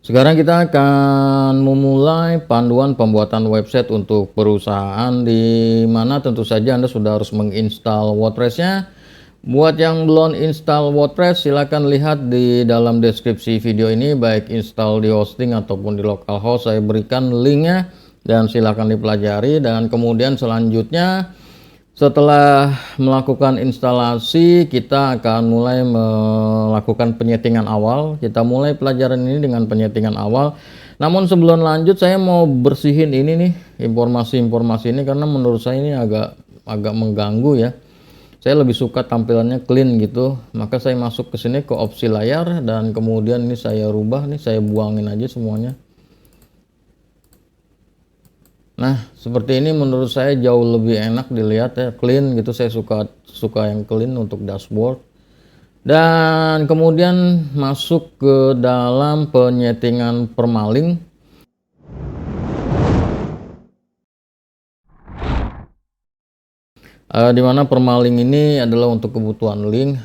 Sekarang kita akan memulai panduan pembuatan website untuk perusahaan, di mana tentu saja Anda sudah harus menginstal WordPress-nya. Buat yang belum install WordPress, silakan lihat di dalam deskripsi video ini, baik install di hosting ataupun di localhost. Saya berikan linknya dan silakan dipelajari. Dan kemudian selanjutnya, setelah melakukan instalasi, kita akan mulai melakukan penyetingan awal. Kita mulai pelajaran ini dengan penyetingan awal. Namun sebelum lanjut, saya mau bersihin ini nih, informasi-informasi ini, karena menurut saya ini agak mengganggu ya. Saya lebih suka tampilannya clean gitu. Maka saya masuk ke sini ke opsi layar, dan kemudian ini saya rubah nih, saya buangin aja semuanya. Nah, seperti ini menurut saya jauh lebih enak dilihat ya, clean gitu. Saya suka yang clean untuk dashboard. Dan kemudian masuk ke dalam penyetingan permalink. Dimana permalink ini adalah untuk kebutuhan link,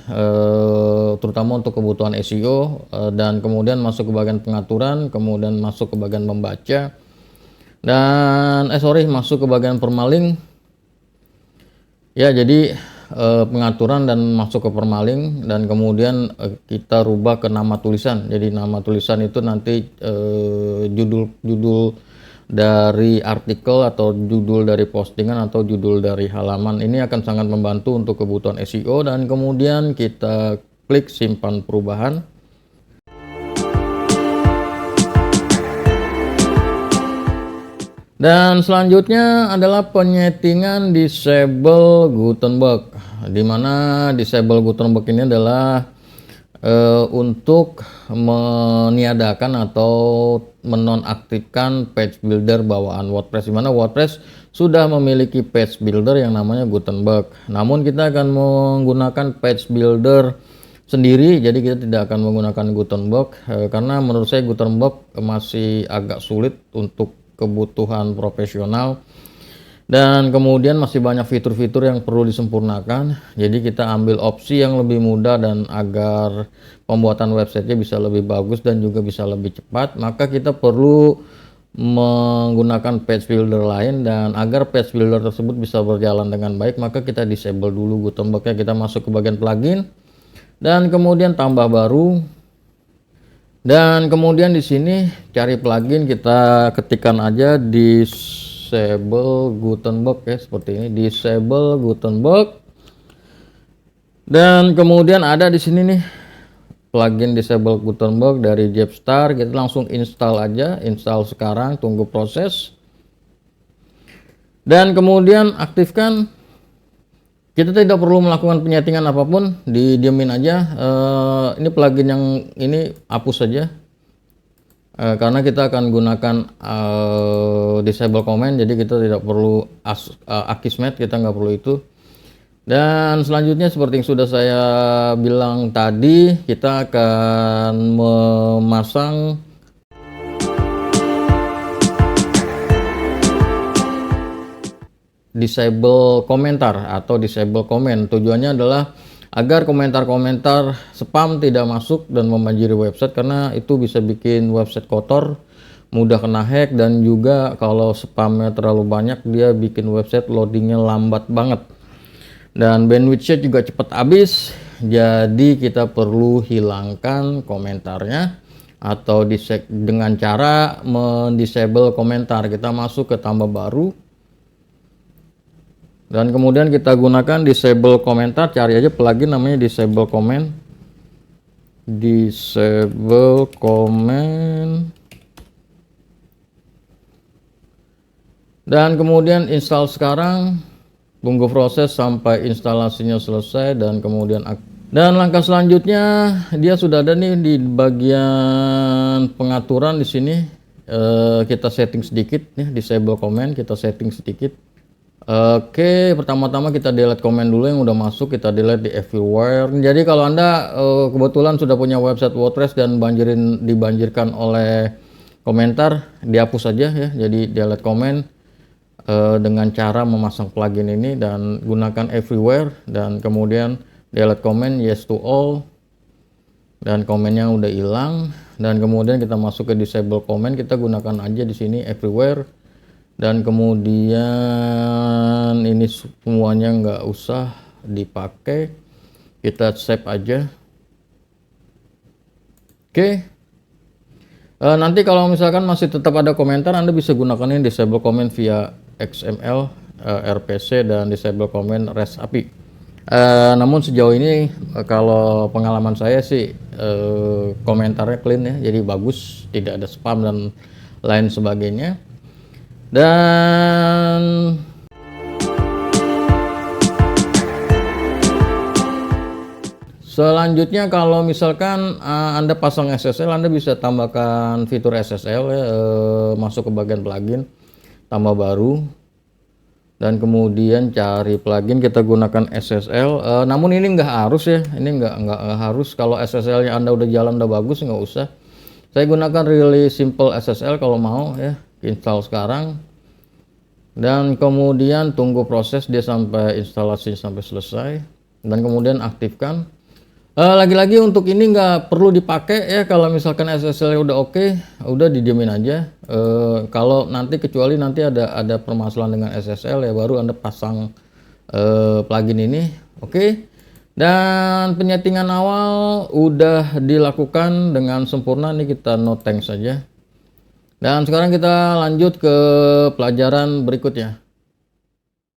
terutama untuk kebutuhan SEO, dan kemudian masuk ke bagian pengaturan, kemudian masuk ke bagian membaca. Dan masuk ke bagian permalink ya. Jadi pengaturan dan masuk ke permalink, dan kemudian kita rubah ke nama tulisan. Jadi nama tulisan itu nanti judul dari artikel, atau judul dari postingan, atau judul dari halaman. Ini akan sangat membantu untuk kebutuhan SEO. Dan kemudian kita klik simpan perubahan. Dan selanjutnya adalah penyetingan disable Gutenberg, dimana disable Gutenberg ini adalah untuk meniadakan atau menonaktifkan page builder bawaan WordPress, dimana WordPress sudah memiliki page builder yang namanya Gutenberg. Namun kita akan menggunakan page builder sendiri, jadi kita tidak akan menggunakan Gutenberg, karena menurut saya Gutenberg masih agak sulit untuk kebutuhan profesional, dan kemudian masih banyak fitur-fitur yang perlu disempurnakan. Jadi kita ambil opsi yang lebih mudah, dan agar pembuatan websitenya bisa lebih bagus dan juga bisa lebih cepat, maka kita perlu menggunakan page builder lain. Dan agar page builder tersebut bisa berjalan dengan baik, maka kita disable dulu Gutenbergnya. Kita masuk ke bagian plugin, dan kemudian tambah baru. Dan kemudian di sini cari plugin, kita ketikkan aja disable Gutenberg ya, seperti ini, disable Gutenberg. Dan kemudian ada di sini nih plugin disable Gutenberg dari Jetstar. Kita langsung install aja, install sekarang, tunggu proses. Dan kemudian aktifkan. Kita tidak perlu melakukan penyetingan apapun, didiemin aja. Ini plugin yang ini hapus saja, karena kita akan gunakan disable comment. Jadi kita tidak perlu Akismet, kita nggak perlu itu. Dan selanjutnya seperti yang sudah saya bilang tadi, kita akan memasang disable komentar atau disable comment. Tujuannya adalah agar komentar-komentar spam tidak masuk dan membanjiri website, karena itu bisa bikin website kotor, mudah kena hack, dan juga kalau spamnya terlalu banyak, dia bikin website loadingnya lambat banget, dan bandwidthnya juga cepat habis. Jadi kita perlu hilangkan komentarnya, atau dengan cara mendisable komentar. Kita masuk ke tambah baru, dan kemudian kita gunakan disable komentar. Cari aja plugin namanya disable comment, disable comment, dan kemudian install sekarang. Tunggu proses sampai instalasinya selesai, dan kemudian langkah selanjutnya dia sudah ada nih di bagian pengaturan. Di sini kita setting sedikit ya, disable comment, kita setting sedikit. Oke, pertama-tama kita delete komen dulu yang udah masuk, kita delete di everywhere. Jadi kalau Anda kebetulan sudah punya website WordPress dan dibanjirkan oleh komentar, dihapus saja ya. Jadi delete komen dengan cara memasang plugin ini, dan gunakan everywhere, dan kemudian delete comment, yes to all, dan komennya udah hilang. dan kemudian kita masuk ke disable comment, kita gunakan aja di sini everywhere, dan kemudian ini semuanya nggak usah dipakai, kita save aja. Oke. Nanti kalau misalkan masih tetap ada komentar, Anda bisa gunakan ini disable comment via XML, RPC, dan disable comment REST API. Namun sejauh ini kalau pengalaman saya sih komentarnya clean ya, jadi bagus, tidak ada spam dan lain sebagainya. Dan selanjutnya kalau misalkan Anda pasang SSL, Anda bisa tambahkan fitur SSL ya, masuk ke bagian plugin, tambah baru, dan kemudian cari plugin, kita gunakan SSL. Namun ini nggak harus ya, ini nggak harus. Kalau SSL-nya Anda udah jalan udah bagus, nggak usah. Saya gunakan really simple SSL kalau mau ya, install sekarang, dan kemudian tunggu proses dia sampai instalasi sampai selesai, dan kemudian aktifkan. Lagi-lagi untuk ini nggak perlu dipakai ya, kalau misalkan SSL udah oke, udah didiemin aja. Kalau nanti, kecuali nanti ada permasalahan dengan SSL ya, baru Anda pasang plugin ini. Oke. Dan penyetingan awal udah dilakukan dengan sempurna, nih kita no thanks saja. Dan sekarang kita lanjut ke pelajaran berikutnya.